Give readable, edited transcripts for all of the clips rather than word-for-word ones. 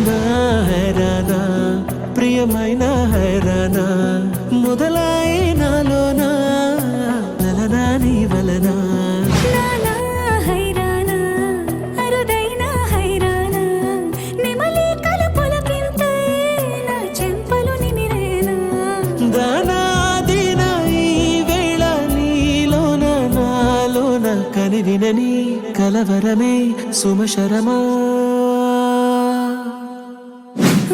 హైరానా హైరానా ప్రియమైన హైరానా మొదలై నాలోనా లలనా నీ వలనా నానా హైరానా అరుదైన హైరానా నెమలి కలుపులకింతై నా చెంపలు నిమిరేనా దానాదిన ఈ వేళ నీలోన నాలోన కనివినని కలవరమే సుమశరమా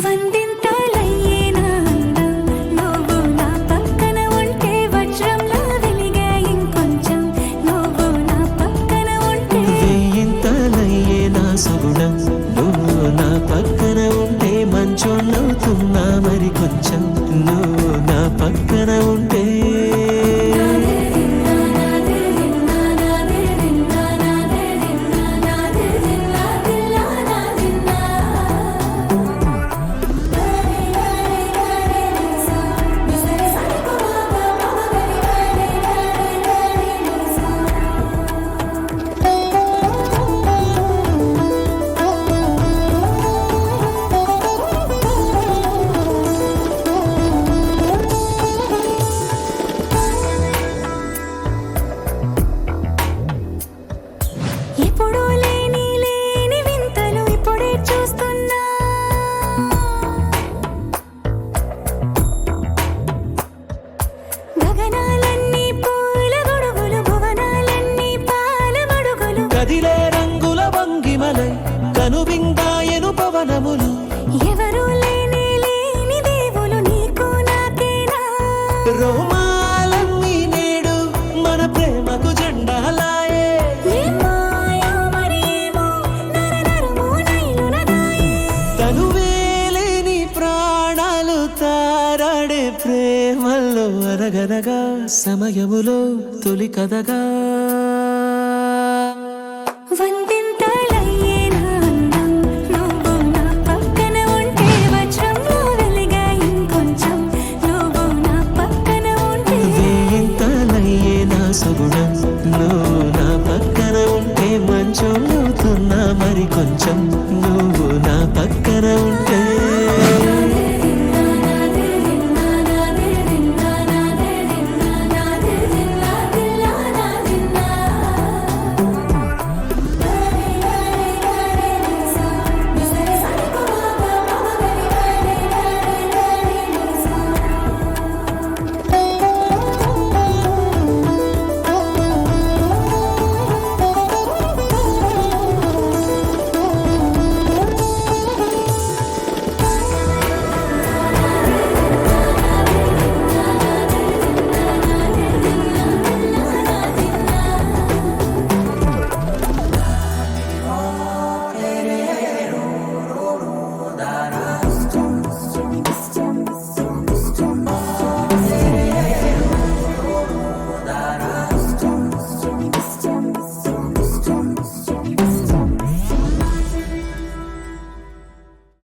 వందింతలయ్యేనా అందం నువ్వు నా పక్కన ఉంటే వజ్రంలా వెలిగే ఇంకొంచెం నువ్వు నా పక్కన ఉంటే వెయ్యింతలయ్యే నా సగుణం నువ్వు నా పక్కన ఉంటే మంచోళ్ళవుతున్నా మరి కొంచెం నువ్వు నా పక్కన ఉంటే ఎప్పుడూ లేని వింతలు ఇప్పుడే చూస్తున్నా గగనాలన్నీ పూల గొడుగులు భువనాలన్నీ పాల మడుగులు కదిలే రంగుల భంగిమలై కనువిందాయను పవనములు ఎవరూ లేని దేవులు నీకు నాకేనా రోమాలన్నీ నేడు మన ప్రేమకు జెండాలాయే ఏ మాయో మరేమో నరనరమో నైలునదాయే తనువేలేని ప్రాణాలు తారాడే ప్రేమల్లో అరగనగా సమయములో తొలి కథగా వందింతలయ్యేనా అందం నువ్వు నా పక్కన ఉంటే వజ్రంలా వెలిగే ఇంకొంచెం నువ్వు నా పక్కన ఉంటే వేయింతలయ్యే నా సగుణం నువ్వు నా పక్కన ఉంటే మంచోళ్ళవుతున్నా మరి కొంచెం నువ్వు నా పక్కన ఉంటే